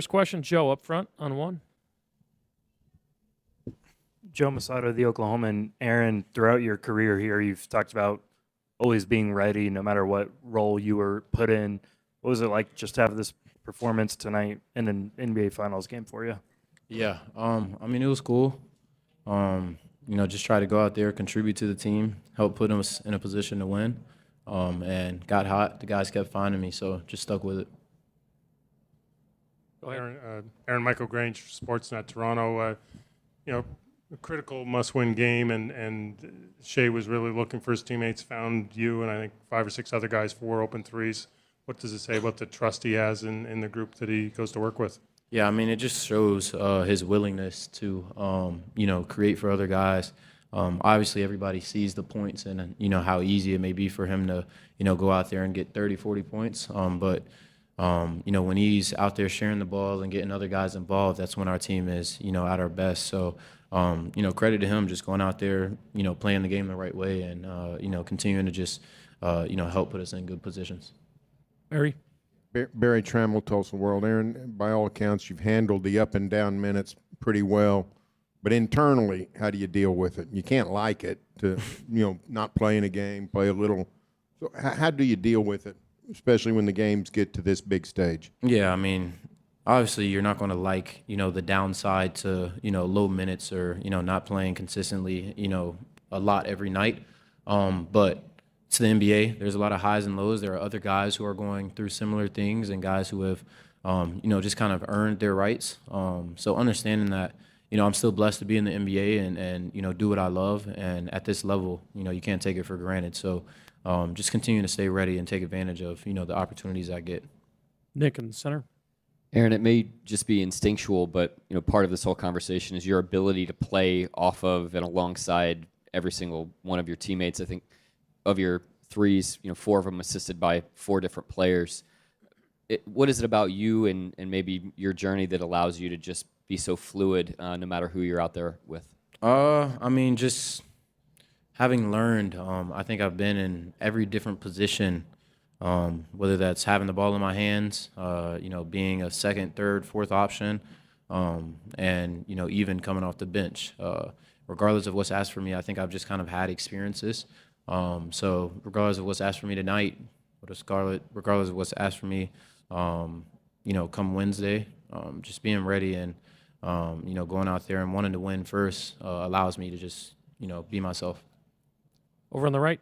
First question, Joe, up front on one. Joe Masato, the Oklahoman. Aaron, throughout your career here, you've talked about always being ready no matter what role you were put in. What was it like just to have this performance tonight in an NBA Finals game for you? Yeah, I mean, it was cool. Just try to go out there, contribute to the team, help put us in a position to win, and got hot. The guys kept finding me, so just stuck with it. Aaron Michael Grange, Sportsnet Toronto. A critical must-win game, and Shea was really looking for his teammates, found you and I think 5 or 6 other guys, 4 open threes. What does it say about the trust he has in the group that he goes to work with? Yeah, I mean, it just shows his willingness to, create for other guys. Obviously, everybody sees the points and, how easy it may be for him to, go out there and get 30, 40 points. But when he's out there sharing the ball and getting other guys involved, that's when our team is, at our best. So, credit to him just going out there, playing the game the right way and, continuing to just, help put us in good positions. Barry? Barry Trammell, Tulsa World. Aaron, by all accounts, you've handled the up and down minutes pretty well. But internally, how do you deal with it? You can't like it to, not play in a game, play a little. So how do you deal with it, especially when the games get to this big stage? Yeah, I mean, obviously you're not going to like, the downside to, low minutes or, not playing consistently, a lot every night. But it's the NBA. There's a lot of highs and lows. There are other guys who are going through similar things and guys who have, just kind of earned their rights. So understanding that, I'm still blessed to be in the NBA and do what I love. And at this level, you can't take it for granted. So just continue to stay ready and take advantage of, the opportunities I get. Nick in the center. Aaron, it may just be instinctual, but part of this whole conversation is your ability to play off of and alongside every single one of your teammates. I think of your threes, 4 of them assisted by 4 different players. What is it about you and maybe your journey that allows you to just be so fluid no matter who you're out there with? I mean, just having learned, I think I've been in every different position, whether that's having the ball in my hands, being a second, third, fourth option, and, even coming off the bench. Regardless of what's asked for me, I think I've just kind of had experiences. So regardless of what's asked for me tonight, regardless of what's asked for me, come Wednesday, just being ready and, going out there and wanting to win first allows me to just, be myself. Over on the right.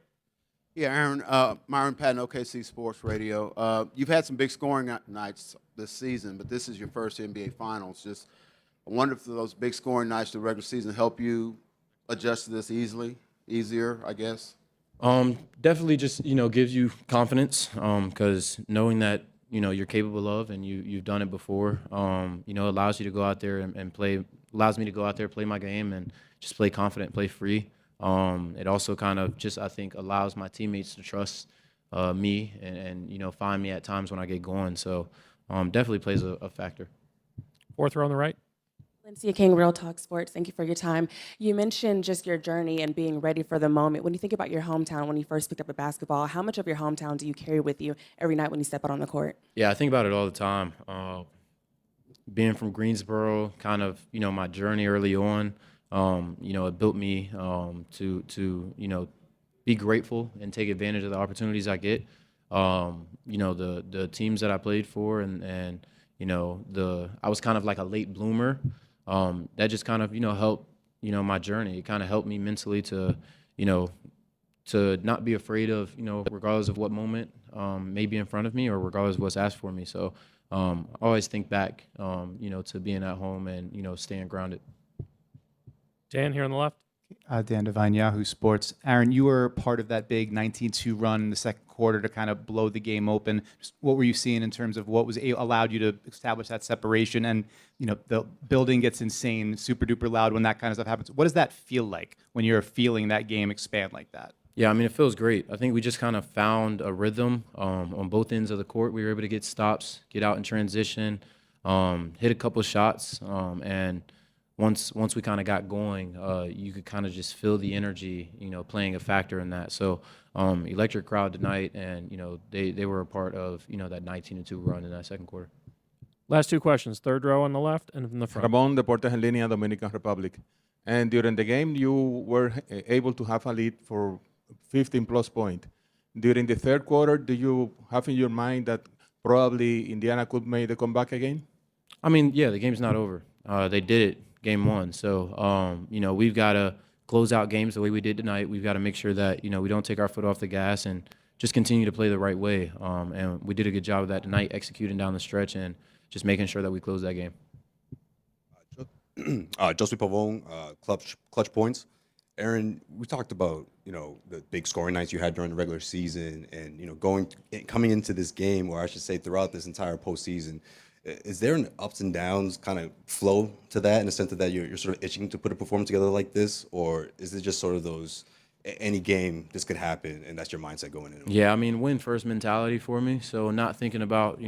Yeah, Aaron, Myron Patton, OKC Sports Radio. You've had some big scoring nights this season, but this is your first NBA Finals. I wonder if those big scoring nights the regular season help you adjust to this easier, I guess. Definitely just, gives you confidence because knowing that, you're capable of and you've done it before, allows you to go out there and play, allows me to go out there, play my game and just play confident, play free. It also kind of just, I think, allows my teammates to trust me and find me at times when I get going. So definitely plays a factor. Fourth row on the right. Lindsay King, Real Talk Sports. Thank you for your time. You mentioned just your journey and being ready for the moment. When you think about your hometown, when you first picked up a basketball, how much of your hometown do you carry with you every night when you step out on the court? Yeah, I think about it all the time. Being from Greensboro, kind of, my journey early on, it built me to be grateful and take advantage of the opportunities I get. The teams that I played for and I was kind of like a late bloomer. That just kind of, helped, my journey. It kind of helped me mentally to not be afraid of, regardless of what moment may be in front of me or regardless of what's asked for me. So I always think back, to being at home and, staying grounded. Dan here on the left. Dan Devine, Yahoo Sports. Aaron, you were part of that big 19-2 run in the second quarter to kind of blow the game open. Just what were you seeing in terms of what was allowed you to establish that separation? And, the building gets insane, super duper loud when that kind of stuff happens. What does that feel like when you're feeling that game expand like that? Yeah, I mean, it feels great. I think we just kind of found a rhythm on both ends of the court. We were able to get stops, get out in transition, hit a couple shots, and once we kind of got going, you could kind of just feel the energy, playing a factor in that. So electric crowd tonight, and they were a part of that 19-2 run in that second quarter. Last two questions. Third row on the left and in the front. Ramon, Deportes en Línea, Dominican Republic. And during the game, you were able to have a lead for 15 plus points. During the third quarter, do you have in your mind that probably Indiana could make the comeback again? I mean, yeah, the game's not over. They did it game one. So, we've got to close out games the way we did tonight. We've got to make sure that, we don't take our foot off the gas and just continue to play the right way. And we did a good job of that tonight, executing down the stretch and just making sure that we close that game. Joseph Pavone, clutch points. Aaron, we talked about the big scoring nights you had during the regular season, and coming into this game, or I should say throughout this entire postseason. Is there an ups and downs kind of flow to that in the sense that you're sort of itching to put a performance together like this, or is it just sort of those any game this could happen and that's your mindset going in? Yeah, I mean, win first mentality for me. So not thinking about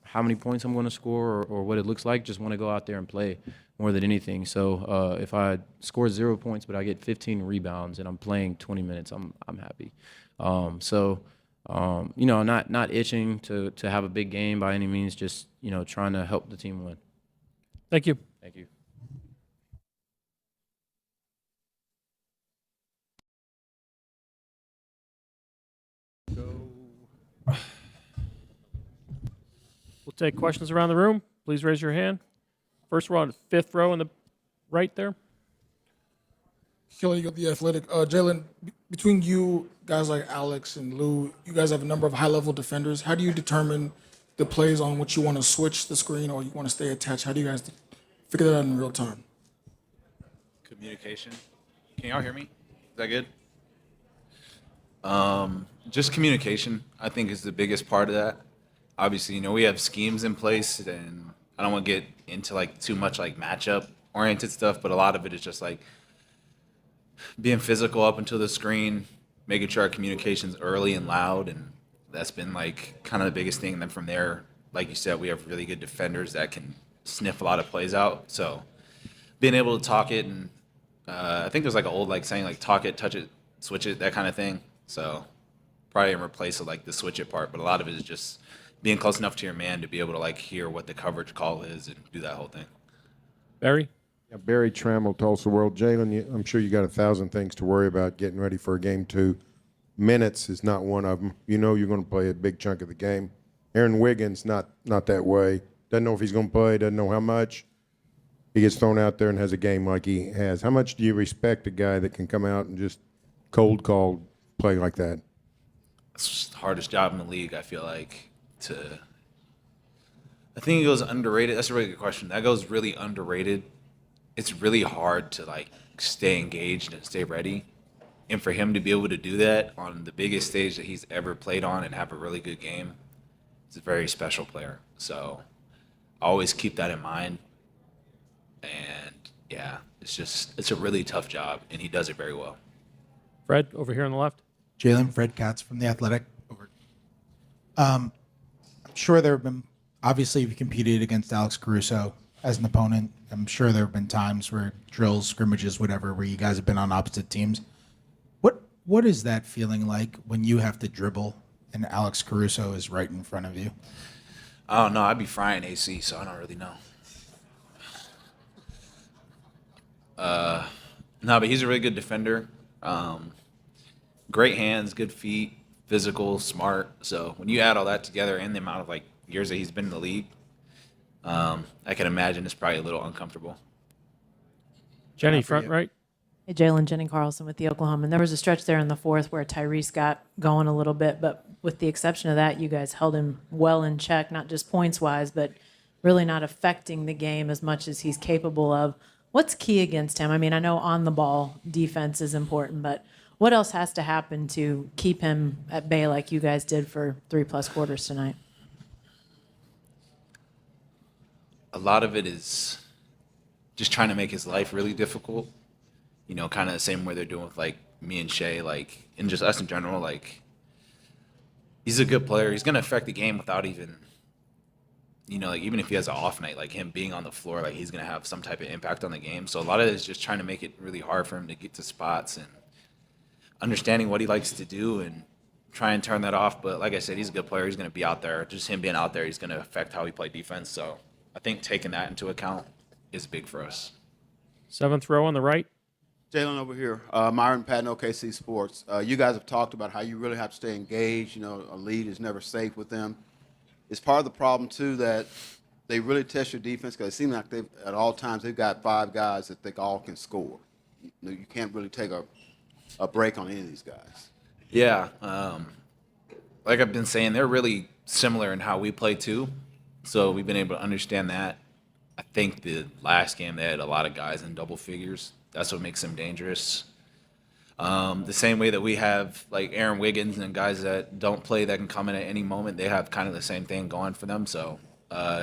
how many points I'm going to score or what it looks like. Just want to go out there and play more than anything. So if I score 0 points but I get 15 rebounds and I'm playing 20 minutes, I'm happy. Not itching to have a big game by any means. Just trying to help the team win. Thank you. Thank you. We'll take questions around the room. Please raise your hand. First row on the fifth row in the right there. Kelly, the Athletic. Jalen, between you, guys like Alex and Lou, you guys have a number of high-level defenders. How do you determine the plays on which you want to switch the screen or you want to stay attached? How do you guys figure that out in real time? Communication. Can y'all hear me? Is that good? Just communication, I think, is the biggest part of that. Obviously, we have schemes in place, and I don't want to get into too much matchup-oriented stuff, but a lot of it is just being physical up until the screen, making sure our communication's early and loud, and that's been kind of the biggest thing. And then from there, like you said, we have really good defenders that can sniff a lot of plays out. So being able to talk it, and I think there's an old saying talk it, touch it, switch it, that kind of thing. So probably in replace of the switch it part, but a lot of it is just being close enough to your man to be able to hear what the coverage call is and do that whole thing. Barry? Yeah, Barry Trammell, Tulsa World. Jalen, I'm sure you got 1,000 things to worry about getting ready for a game 2. Minutes is not one of them. You're going to play a big chunk of the game. Aaron Wiggins, not that way. Doesn't know if he's going to play, doesn't know how much. He gets thrown out there and has a game like he has. How much do you respect a guy that can come out and just cold call play like that? It's the hardest job in the league, I feel like. I think it goes underrated. That's a really good question. That goes really underrated. It's really hard to stay engaged and stay ready. And for him to be able to do that on the biggest stage that he's ever played on and have a really good game, he's a very special player. So I always keep that in mind. And yeah, it's a really tough job, and he does it very well. Fred, over here on the left. Jalen, Fred Katz from The Athletic. Over. I'm sure there have been, obviously you've competed against Alex Caruso as an opponent. I'm sure there have been times where drills, scrimmages, whatever, where you guys have been on opposite teams. What is that feeling like when you have to dribble and Alex Caruso is right in front of you? I don't know. I'd be frying AC, so I don't really know. No, but he's a really good defender. Great hands, good feet, physical, smart. So when you add all that together and the amount of years that he's been in the league, I can imagine it's probably a little uncomfortable. Jenny, front right. Hey, Jalen, Jenny Carlson with the Oklahoma. There was a stretch there in the fourth where Tyrese got going a little bit, but with the exception of that, you guys held him well in check, not just points-wise, but really not affecting the game as much as he's capable of. What's key against him? I mean, I know on-the-ball defense is important, but what else has to happen to keep him at bay like you guys did for 3+ quarters tonight? A lot of it is just trying to make his life really difficult. Kind of the same way they're doing with me and Shea, and just us in general. He's a good player. He's gonna affect the game without even, even if he has an off night, him being on the floor, he's gonna have some type of impact on the game. So a lot of it is just trying to make it really hard for him to get to spots and understanding what he likes to do and try and turn that off. But like I said, he's a good player. He's gonna be out there. Just him being out there, he's gonna affect how we play defense. So I think taking that into account is big for us. 7th row on the right. Jalen over here, Myron Patton, OKC Sports. You guys have talked about how you really have to stay engaged. You know, a lead is never safe with them. It's part of the problem, too, that they really test your defense because it seems like at all times they've got 5 guys that they all can score. You can't really take a break on any of these guys. Yeah. Like I've been saying, they're really similar in how we play, too. So we've been able to understand that. I think the last game they had a lot of guys in double figures. That's what makes them dangerous. The same way that we have like Aaron Wiggins and guys that don't play that can come in at any moment, they have kind of the same thing going for them. So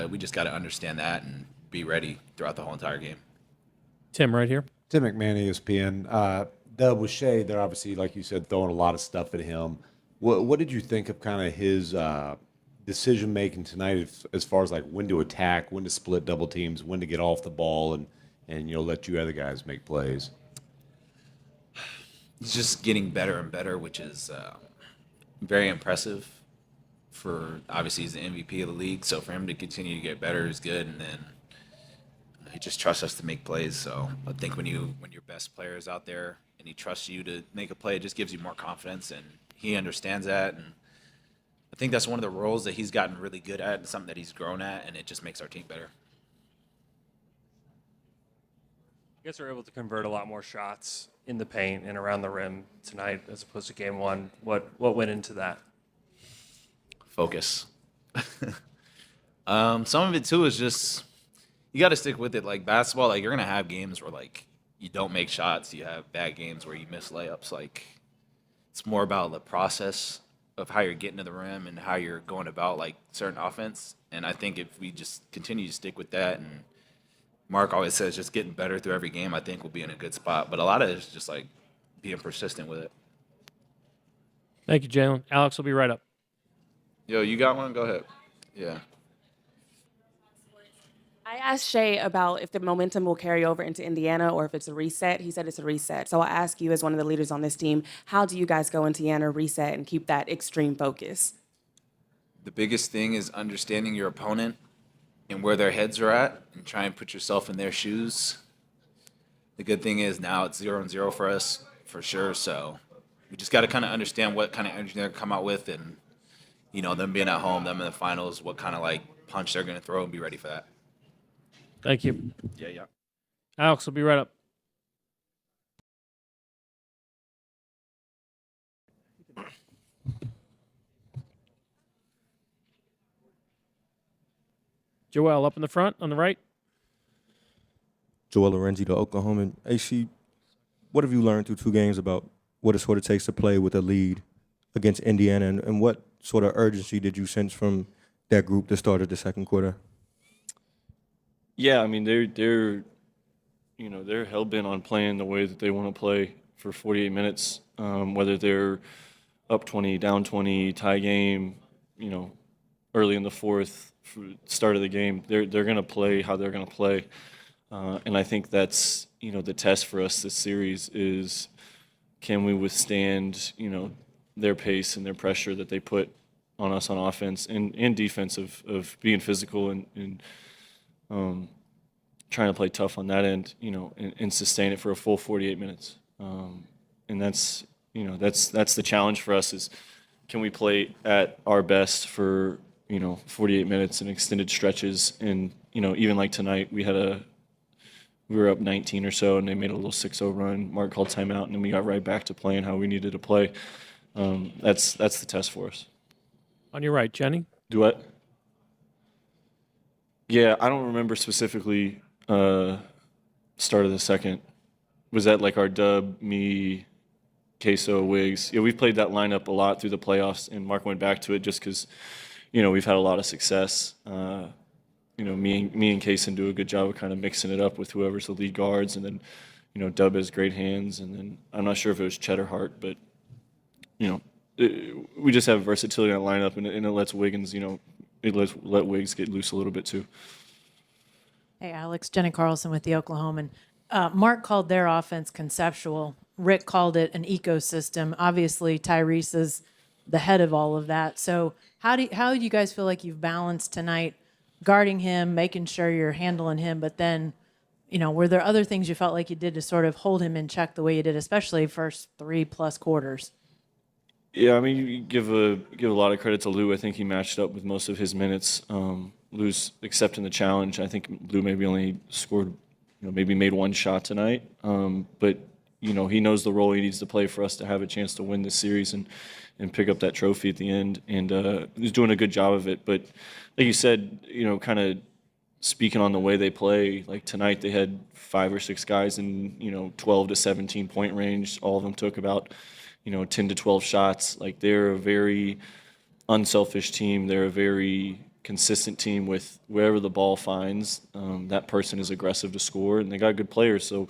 we just got to understand that and be ready throughout the whole entire game. Tim, right here. Tim McMahon, ESPN. Dub with Shea, they're obviously, like you said, throwing a lot of stuff at him. What did you think of kind of his decision making tonight as far as like when to attack, when to split double teams, when to get off the ball, and let you other guys make plays? He's just getting better and better, which is very impressive. For obviously he's the MVP of the league, so for him to continue to get better is good. And then he just trusts us to make plays. So I think when your best player is out there and he trusts you to make a play, it just gives you more confidence, and he understands that. And I think that's one of the roles that he's gotten really good at and something that he's grown at, and it just makes our team better. You guys are able to convert a lot more shots in the paint and around the rim tonight as opposed to game one. What went into that? Focus. Some of it too is just you got to stick with it. Like basketball, like you're gonna have games where like you don't make shots. You have bad games where you miss layups. Like it's more about the process of how you're getting to the rim and how you're going about like certain offense. And I think if we just continue to stick with that, and Mark always says just getting better through every game, I think we'll be in a good spot. But a lot of it is just like being persistent with it. Thank you, Jalen. Alex will be right up. Yo, you got one? Go ahead. Yeah. I asked Shea about if the momentum will carry over into Indiana or if it's a reset. He said it's a reset. So I'll ask you, as one of the leaders on this team, how do you guys go into Indiana, reset, and keep that extreme focus? The biggest thing is understanding your opponent and where their heads are at and try and put yourself in their shoes. The good thing is now it's 0-0 for us, for sure. So we just got to kind of understand what kind of energy they're going to come out with, and, you know, them being at home, them in the finals, what kind of, like, punch they're going to throw, and be ready for that. Thank you. Yeah. Alex will be right up. Joel up in the front on the right. Joel Lorenzi, the Oklahoman. AC, what have you learned through 2 games about what it sort of takes to play with a lead against Indiana, and what sort of urgency did you sense from that group that started the second quarter? Yeah, I mean they're hell bent on playing the way that they want to play for 48 minutes. Whether they're up 20, down 20, tie game, early in the fourth, start of the game, they're going to play how they're going to play, and I think that's the test for us this series is, can we withstand their pace and their pressure that they put on us on offense and defense of being physical and trying to play tough on that end, and sustain it for a full 48 minutes. And that's the challenge for us is, can we play at our best for 48 minutes and extended stretches? And even like tonight, we were up 19 or so, and they made a little 6-0 run. Mark called timeout, and then we got right back to playing how we needed to play. That's the test for us. On your right, Jenny. Duet. Yeah, I don't remember specifically start of the second. Was that like our Dub, me, Queso, Wiggs? Yeah, we've played that lineup a lot through the playoffs, and Mark went back to it just because, we've had a lot of success. Me and Kaysen do a good job of kind of mixing it up with whoever's the lead guards, and then, Dub has great hands, and then I'm not sure if it was Cheddar Hart, but, we just have versatility on the lineup, and it lets Wiggins, let Wiggs get loose a little bit too. Hey, Alex, Jenny Carlson with the Oklahoman. Mark called their offense conceptual. Rick called it an ecosystem. Obviously, Tyrese is the head of all of that. So how do you guys feel like you've balanced tonight guarding him, making sure you're handling him, but then, were there other things you felt like you did to sort of hold him in check the way you did, especially first 3+ quarters? Yeah, I mean, you give a lot of credit to Lou. I think he matched up with most of his minutes. Lou's accepting the challenge. I think Lou maybe only scored, maybe made one shot tonight. But he knows the role he needs to play for us to have a chance to win this series and pick up that trophy at the end. And he's doing a good job of it. But like you said, kind of speaking on the way they play, like tonight they had 5 or 6 guys in 12 to 17 point range. All of them took about 10 to 12 shots. Like, they're a very unselfish team. They're a very consistent team with wherever the ball finds, that person is aggressive to score, and they got good players. So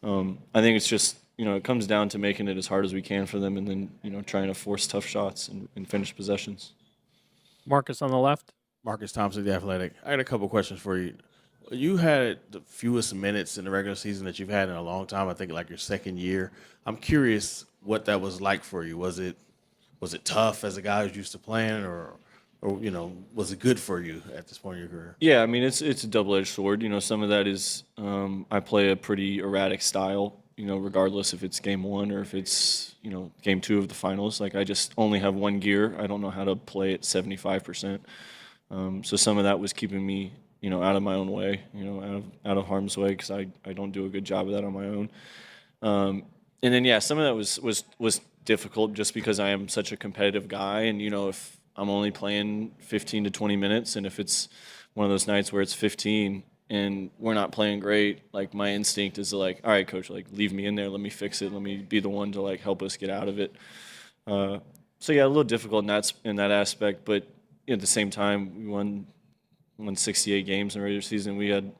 I think it's just, it comes down to making it as hard as we can for them and then, trying to force tough shots and finish possessions. Marcus on the left. Marcus Thompson, The Athletic. I got a couple questions for you. You had the fewest minutes in the regular season that you've had in a long time, I think like your second year. I'm curious what that was like for you. Was it tough as a guy who's used to playing, or was it good for you at this point in your career? Yeah, I mean, it's a double-edged sword. Some of that is I play a pretty erratic style, regardless if it's game 1 or if it's, game 2 of the finals. Like, I just only have one gear. I don't know how to play at 75%. So some of that was keeping me, out of my own way, out of harm's way, because I don't do a good job of that on my own. And then, yeah, some of that was difficult just because I am such a competitive guy. And, if I'm only playing 15 to 20 minutes, and if it's one of those nights where it's 15 and we're not playing great, like, my instinct is to, like, all right, coach, like, leave me in there. Let me fix it. Let me be the one to, like, help us get out of it. So, yeah, a little difficult in that aspect. But at the same time, we won 68 games in the regular season. We had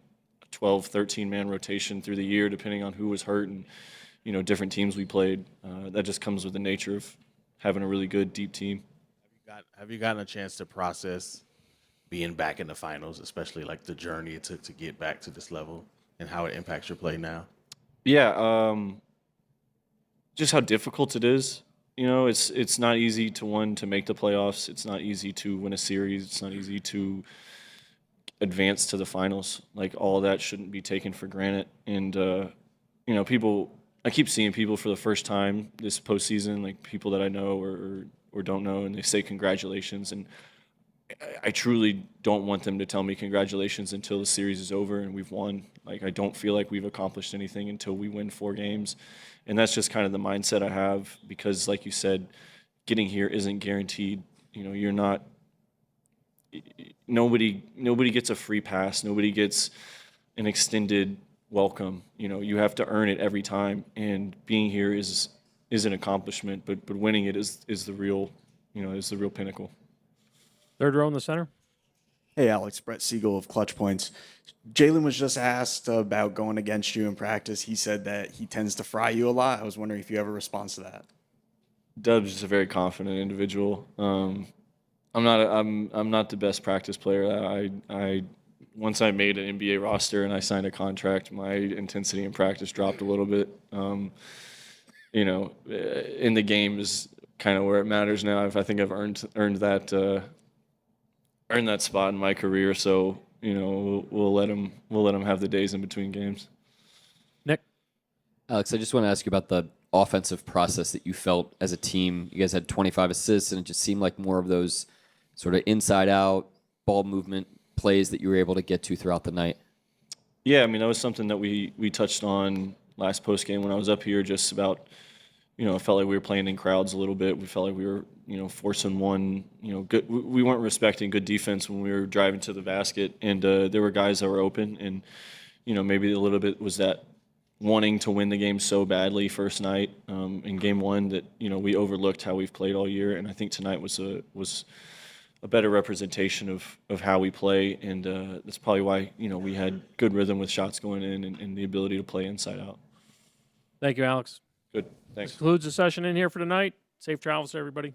a 12, 13-man rotation through the year, depending on who was hurt and, different teams we played. That just comes with the nature of having a really good, deep team. Have you gotten a chance to process being back in the finals, especially like the journey it took to get back to this level and how it impacts your play now? Yeah, just how difficult it is. It's not easy to make the playoffs. It's not easy to win a series. It's not easy to advance to the finals. Like, all of that shouldn't be taken for granted. And I keep seeing people for the first time this postseason, like people that I know or don't know, and they say congratulations. And I truly don't want them to tell me congratulations until the series is over and we've won. Like, I don't feel like we've accomplished anything until we win 4 games. And that's just kind of the mindset I have, because, like you said, getting here isn't guaranteed. You're not – nobody gets a free pass. Nobody gets an extended welcome. You have to earn it every time. And being here is an accomplishment, but winning it is the real pinnacle. Third row in the center. Hey, Alex, Brett Siegel of Clutch Points. Jalen was just asked about going against you in practice. He said that he tends to fry you a lot. I was wondering if you have a response to that. Dub's just a very confident individual. I'm not the best practice player. I once I made an NBA roster and I signed a contract, my intensity in practice dropped a little bit. In the game is kind of where it matters now. I think I've earned that spot in my career. So we'll let him have the days in between games. Nick, Alex, I just want to ask you about the offensive process that you felt as a team. You guys had 25 assists, and it just seemed like more of those sort of inside-out ball movement plays that you were able to get to throughout the night. Yeah, I mean, that was something that we touched on last post game when I was up here, just about, I felt like we were playing in crowds a little bit. We felt like we were, forcing one, good. We weren't respecting good defense when we were driving to the basket, and there were guys that were open, and, maybe a little bit was that wanting to win the game so badly first night in game 1 that, we overlooked how we've played all year. And I think tonight was a better representation of how we play, and that's probably why we had good rhythm with shots going in and the ability to play inside out. Thank you, Alex. Good. Thanks. This concludes the session in here for tonight. Safe travels to everybody.